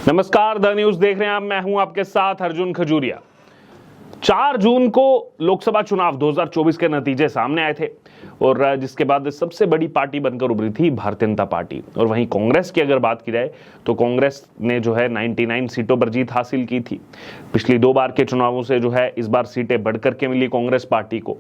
नमस्कार, the news देख रहे हैं आप। मैं हूं आपके साथ अर्जुन खजूरिया। 4 जून को लोकसभा चुनाव 2024 के नतीजे सामने आए थे और जिसके बाद सबसे बड़ी पार्टी बनकर उभरी थी भारतीय जनता पार्टी। और वहीं कांग्रेस की अगर बात की जाए तो कांग्रेस ने 99 सीटों पर जीत हासिल की थी। पिछली 2 बार के चुनावों से इस बार सीटें बढ़कर के मिली कांग्रेस पार्टी को।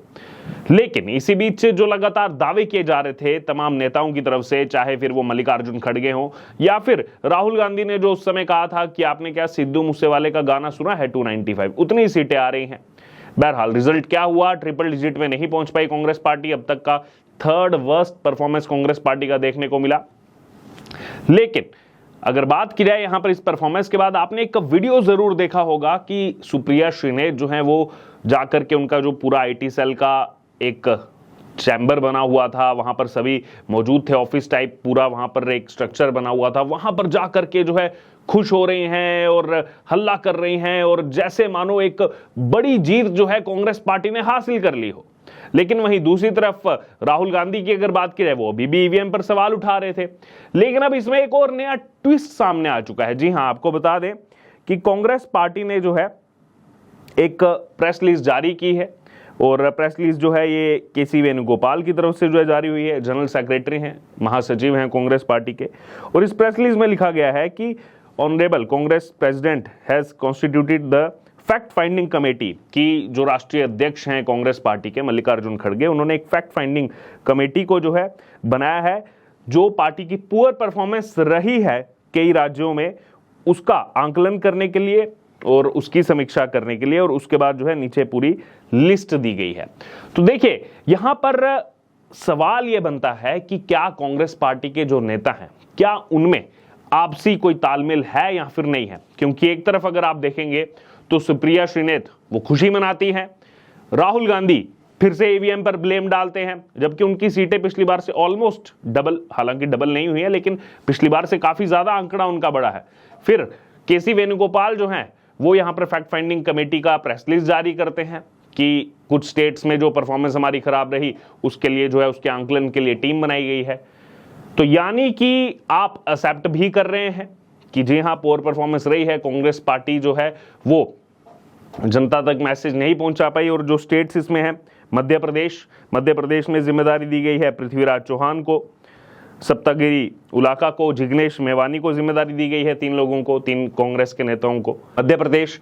लेकिन इसी बीच जो लगातार दावे किए जा रहे थे तमाम नेताओं की तरफ से, चाहे फिर वो मल्लिकार्जुन खड़गे हों या फिर राहुल गांधी ने जो उस समय कहा था कि आपने क्या सिद्धू मूसेवाले का गाना सुना है 295, उतनी सीटें आ रही हैं। बहरहाल रिजल्ट क्या हुआ, ट्रिपल डिजिट में नहीं पहुंच पाई कांग्रेस पार्टी। अब तक का 3rd worst performance Congress party का देखने को मिला। लेकिन अगर बात की जाए यहां पर इस परफॉर्मेंस के बाद, आपने एक वीडियो जरूर देखा होगा कि सुप्रिया श्रीनेत जो है वो जाकर के उनका जो पूरा आईटी सेल का एक चैम्बर बना हुआ था, वहां पर सभी मौजूद थे, ऑफिस टाइप पूरा वहां पर एक स्ट्रक्चर बना हुआ था, वहां पर जाकर के खुश हो रही हैं और हल्ला कर रही हैं और जैसे मानो एक बड़ी जीत कांग्रेस पार्टी ने हासिल कर ली हो। लेकिन वहीं दूसरी तरफ राहुल गांधी की अगर बात की जाए, वो अभी भी ईवीएम पर सवाल उठा रहे थे। लेकिन अब इसमें एक और नया ट्विस्ट सामने आ चुका है। जी हां, आपको बता दें कि कांग्रेस पार्टी ने एक प्रेस रिलीज जारी की है और प्रेस रिलीज ये केसी वेणुगोपाल की तरफ से जारी हुई है। जनरल सेक्रेटरी हैं, महासचिव हैं कांग्रेस पार्टी के। और इस प्रेस रिलीज में लिखा गया है कि honourable Congress president has constituted the fact finding committee, की जो राष्ट्रीय अध्यक्ष हैं कांग्रेस पार्टी के मल्लिकार्जुन खड़गे, उन्होंने एक फैक्ट फाइंडिंग कमेटी को बनाया है जो पार्टी की पुअर परफॉर्मेंस रही है कई राज्यों में, उसका आंकलन करने के लिए और उसकी समीक्षा करने के लिए, और उसके बाद नीचे पूरी लिस्ट दी गई है। तो देखिए, यहां पर सवाल यह बनता है कि क्या कांग्रेस पार्टी के जो नेता हैं, क्या उनमें आपसी कोई तालमेल है या फिर नहीं है। क्योंकि एक तरफ अगर आप देखेंगे तो सुप्रिया श्रीनेत वो खुशी मनाती हैं, राहुल गांधी फिर से ईवीएम पर ब्लेम डालते हैं, जबकि उनकी सीटें पिछली बार से ऑलमोस्ट डबल, हालांकि डबल नहीं हुई है लेकिन पिछली बार से काफी ज्यादा आंकड़ा उनका बढ़ा है। फिर केसी वेणुगोपाल जो हैं वो यहां पर फैक्ट फाइंडिंग कमेटी का प्रेस रिलीज जारी करते हैं कि कुछ स्टेट्स में जो परफॉर्मेंस हमारी खराब रही उसके लिए उसके आंकलन के लिए टीम बनाई गई है। तो यानी कि आप एक्सेप्ट भी कर रहे हैं कि जी हां, पोर परफॉर्मेंस रही है, कांग्रेस पार्टी वो जनता तक मैसेज नहीं पहुंचा पाई। और जो स्टेट्स इसमें है, मध्य प्रदेश में जिम्मेदारी दी गई है पृथ्वीराज चौहान को, सप्तगिरी इलाका को जिग्नेश मेवानी को जिम्मेदारी दी गई है, 3 लोगों को, 3 कांग्रेस के नेताओं को। मध्य प्रदेश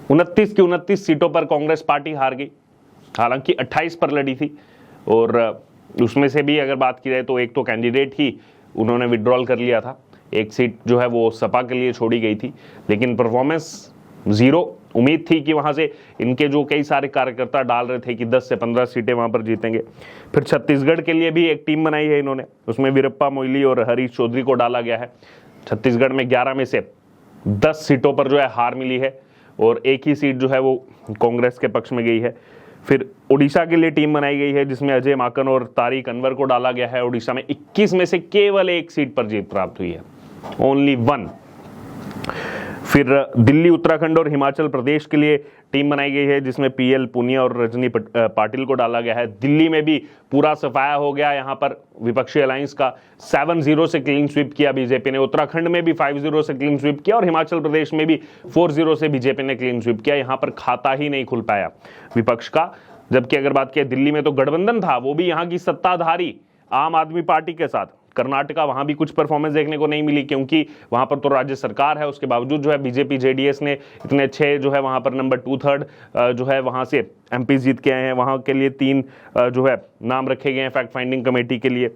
29 की 29 सीटों पर कांग्रेस पार्टी हार गई, हालांकि 28 पर लड़ी थी। और उसमें से भी अगर बात की जाए तो एक तो कैंडिडेट ही उन्होंने विड्रॉल कर लिया था, एक सीट वो सपा के लिए छोड़ी गई थी। लेकिन परफॉर्मेंस 0। उम्मीद थी कि वहां से इनके जो कई सारे कार्यकर्ता डाल रहे थे कि 10 से 15 सीटें वहां पर जीतेंगे। फिर छत्तीसगढ़ के लिए भी एक टीम बनाई है इन्होंने, उसमें वीरप्पा मोइली और हरीश चौधरी को डाला गया है। छत्तीसगढ़ में 11 में से 10 सीटों पर हार मिली है और एक ही सीट वो कांग्रेस के पक्ष में गई है। फिर उड़ीसा के लिए टीम बनाई गई है जिसमें अजय माकन और तारिक अनवर को डाला गया है। उड़ीसा में 21 में से केवल 1 सीट पर जीत प्राप्त हुई है, ओनली 1। फिर दिल्ली, उत्तराखंड और हिमाचल प्रदेश के लिए टीम बनाई गई है जिसमें पीएल पुनिया और रजनी पाटिल को डाला गया है। दिल्ली में भी पूरा सफाया हो गया यहाँ पर विपक्षी अलायंस का, 7-0 से क्लीन स्वीप किया बीजेपी ने। उत्तराखंड में भी 5-0 से क्लीन स्वीप किया और हिमाचल प्रदेश में भी 4-0 से बीजेपी ने क्लीन स्वीप किया। यहाँ पर खाता ही नहीं खुल पाया विपक्ष का। जबकि अगर बात की दिल्ली में तो गठबंधन था, वो भी यहाँ की सत्ताधारी आम आदमी पार्टी के साथ। कर्नाटका, वहां भी कुछ परफॉर्मेंस देखने को नहीं मिली क्योंकि वहां पर तो राज्य सरकार है, उसके बावजूद बीजेपी जेडीएस ने इतने अच्छे वहां पर नंबर 2/3 वहां से एमपी जीत के आए हैं। वहां के लिए 3 नाम रखे गए हैं फैक्ट फाइंडिंग कमेटी के लिए।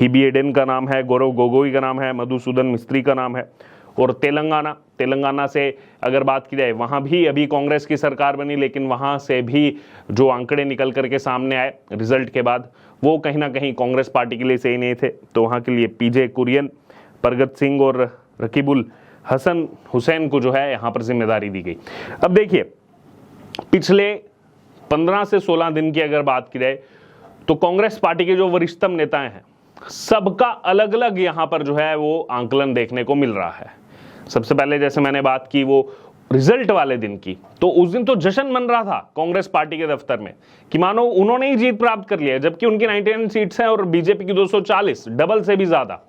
हिबी एडेन का नाम है, गौरव गोगोई का नाम है, मधुसूदन मिस्त्री का नाम है। और तेलंगाना से अगर बात की जाए, वहां भी अभी कांग्रेस की सरकार बनी, लेकिन वहां से भी जो आंकड़े निकल करके सामने आए रिजल्ट के बाद, वो कहीं ना कहीं कांग्रेस पार्टी के लिए सही नहीं थे। तो वहां के लिए पीजे कुरियन, परगत सिंह और रकीबुल हसन हुसैन को यहां पर जिम्मेदारी दी गई। अब देखिए, पिछले 15 से 16 दिन की अगर बात की जाए तो कांग्रेस पार्टी के जो वरिष्ठतम नेता हैं, सबका अलग अलग यहां पर वो आंकलन देखने को मिल रहा है। सबसे पहले जैसे मैंने बात की वो रिजल्ट वाले दिन की, तो उस दिन तो जश्न मन रहा था कांग्रेस पार्टी के दफ्तर में कि मानो उन्होंने ही जीत प्राप्त कर लिया, जबकि उनकी 99 सीट्स हैं और बीजेपी की 240, डबल से भी ज्यादा।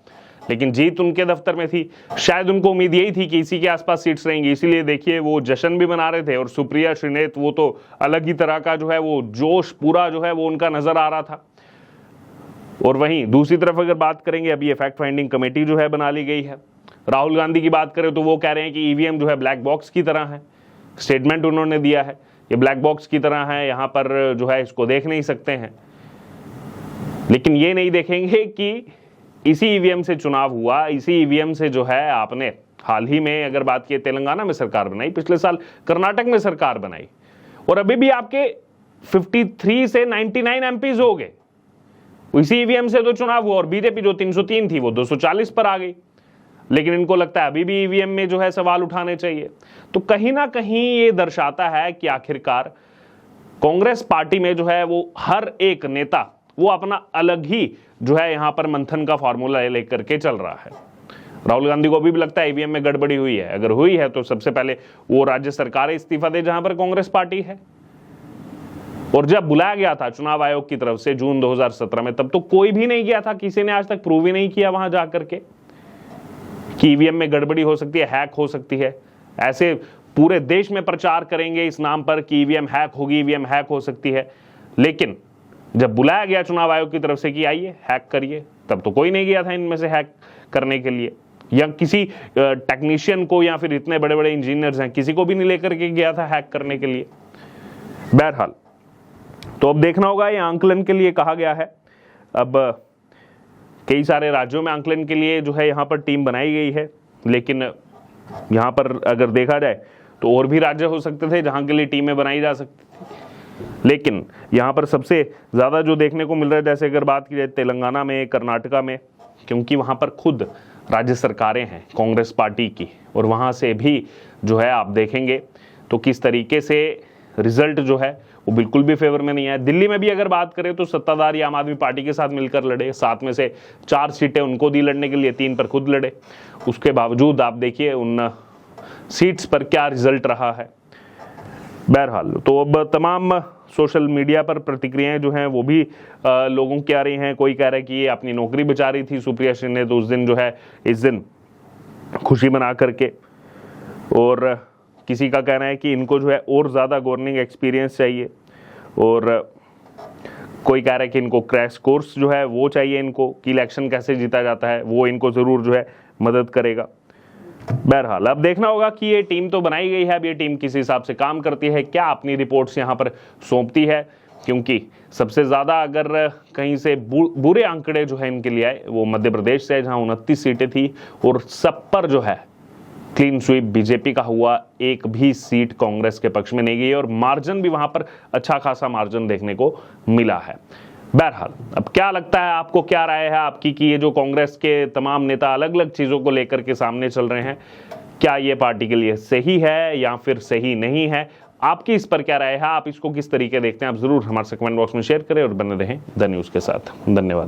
लेकिन जीत उनके दफ्तर में थी। शायद उनको उम्मीद यही थी कि इसी के आसपास सीट्स रहेंगी, इसीलिए देखिए वो जश्न भी मना रहे थे। और सुप्रिया श्रीनेत वो तो अलग ही तरह का जो है वो जोश पूरा जो है वो उनका नजर आ रहा था। और वहीं दूसरी तरफ अगर बात करेंगे, अभी फैक्ट फाइंडिंग कमेटी जो है बना ली गई है। राहुल गांधी की बात करें तो वो कह रहे हैं कि ईवीएम जो है ब्लैक बॉक्स की तरह है। स्टेटमेंट उन्होंने दिया है, ये ब्लैक बॉक्स की तरह है, यहां पर जो है इसको देख नहीं सकते हैं। लेकिन ये नहीं देखेंगे कि इसी ईवीएम से चुनाव हुआ, इसी ईवीएम से जो है आपने हाल ही में अगर बात की तेलंगाना में सरकार बनाई, पिछले साल कर्नाटक में सरकार बनाई, और अभी भी आपके 53 से 99 एमपीज हो गए। इसी ईवीएम से तो चुनाव हुआ और बीजेपी जो 303 थी वो 240 पर आ गई। लेकिन इनको लगता है अभी भी ईवीएम में जो है सवाल उठाने चाहिए। तो कहीं ना कहीं ये दर्शाता है कि आखिरकार कांग्रेस पार्टी में जो है वो हर एक नेता वो अपना अलग ही जो है यहां पर मंथन का फॉर्मूला लेकर के चल रहा है। राहुल गांधी को अभी भी लगता है ईवीएम में गड़बड़ी हुई है। अगर हुई है तो सबसे पहले वो राज्य सरकार इस्तीफा दे जहां पर कांग्रेस पार्टी है। और जब बुलाया गया था चुनाव आयोग की तरफ से जून 2017 में, तब तो कोई भी नहीं गया था, किसी ने आज तक प्रूव ही नहीं किया वहां जाकर के कि ईवीएम में गड़बड़ी हो सकती है, हैक हो सकती है। ऐसे पूरे देश में प्रचार करेंगे इस नाम पर कि ईवीएम हैक होगी, ईवीएम हैक हो सकती है। लेकिन जब बुलाया गया चुनाव आयोग की तरफ से कि आइए हैक करिए, तब तो कोई नहीं गया था इनमें से हैक करने के लिए, या किसी टेक्नीशियन को या फिर इतने बड़े बड़े इंजीनियर्स हैं किसी को भी नहीं लेकर के गया था हैक करने के लिए। बहरहाल तो अब देखना होगा, ये आंकलन के लिए कहा गया है। अब कई सारे राज्यों में आंकलन के लिए जो है यहाँ पर टीम बनाई गई है, लेकिन यहाँ पर अगर देखा जाए तो और भी राज्य हो सकते थे जहाँ के लिए टीमें बनाई जा सकती थी। लेकिन यहाँ पर सबसे ज़्यादा जो देखने को मिल रहा है, जैसे अगर बात की जाए तेलंगाना में, कर्नाटका में, क्योंकि वहाँ पर खुद राज्य सरकारें हैं कांग्रेस पार्टी की, और वहाँ से भी जो है आप देखेंगे तो किस तरीके से रिजल्ट जो है वो बिल्कुल भी फेवर में नहीं है। दिल्ली में भी अगर बात करें तो सत्ताधारी आम आदमी पार्टी के साथ मिलकर लड़े, 7 में से 4 सीटें उनको दी लड़ने के लिए, 3 पर खुद लड़े। उसके बावजूद आप देखिए उन सीट्स पर क्या रिजल्ट रहा है। बहरहाल तो अब तमाम सोशल मीडिया पर प्रतिक्रियाएं जो हैं वो भी लोगों की आ रही हैं। कोई कह रहा है कि ये अपनी नौकरी बचा रही थी सुप्रिया श्रीनेत तो उस दिन जो है इस दिन खुशी मना करके, और किसी का कहना है कि इनको जो है और ज़्यादा गवर्निंग एक्सपीरियंस चाहिए, और कोई कह रहा है कि इनको क्रैश कोर्स जो है वो चाहिए इनको, कि इलेक्शन कैसे जीता जाता है वो इनको ज़रूर जो है मदद करेगा। बहरहाल अब देखना होगा कि ये टीम तो बनाई गई है, अब ये टीम किस हिसाब से काम करती है, क्या अपनी रिपोर्ट्स यहाँ पर सौंपती है। क्योंकि सबसे ज़्यादा अगर कहीं से बुरे आंकड़े जो है इनके लिए आए वो मध्य प्रदेश से है, जहाँ 29 सीटें थी और सब पर जो है क्लीन स्वीप बीजेपी का हुआ, एक भी सीट कांग्रेस के पक्ष में नहीं गई, और मार्जिन भी वहां पर अच्छा खासा मार्जिन देखने को मिला है। बहरहाल अब क्या लगता है आपको, क्या राय है आपकी कि ये जो कांग्रेस के तमाम नेता अलग अलग चीजों को लेकर के सामने चल रहे हैं, क्या ये पार्टी के लिए सही है या फिर सही नहीं है? आपकी इस पर क्या राय है, आप इसको किस तरीके देखते हैं? आप जरूर हमारे से कमेंट बॉक्स में शेयर करें और बने रहें द न्यूज़ के साथ। धन्यवाद।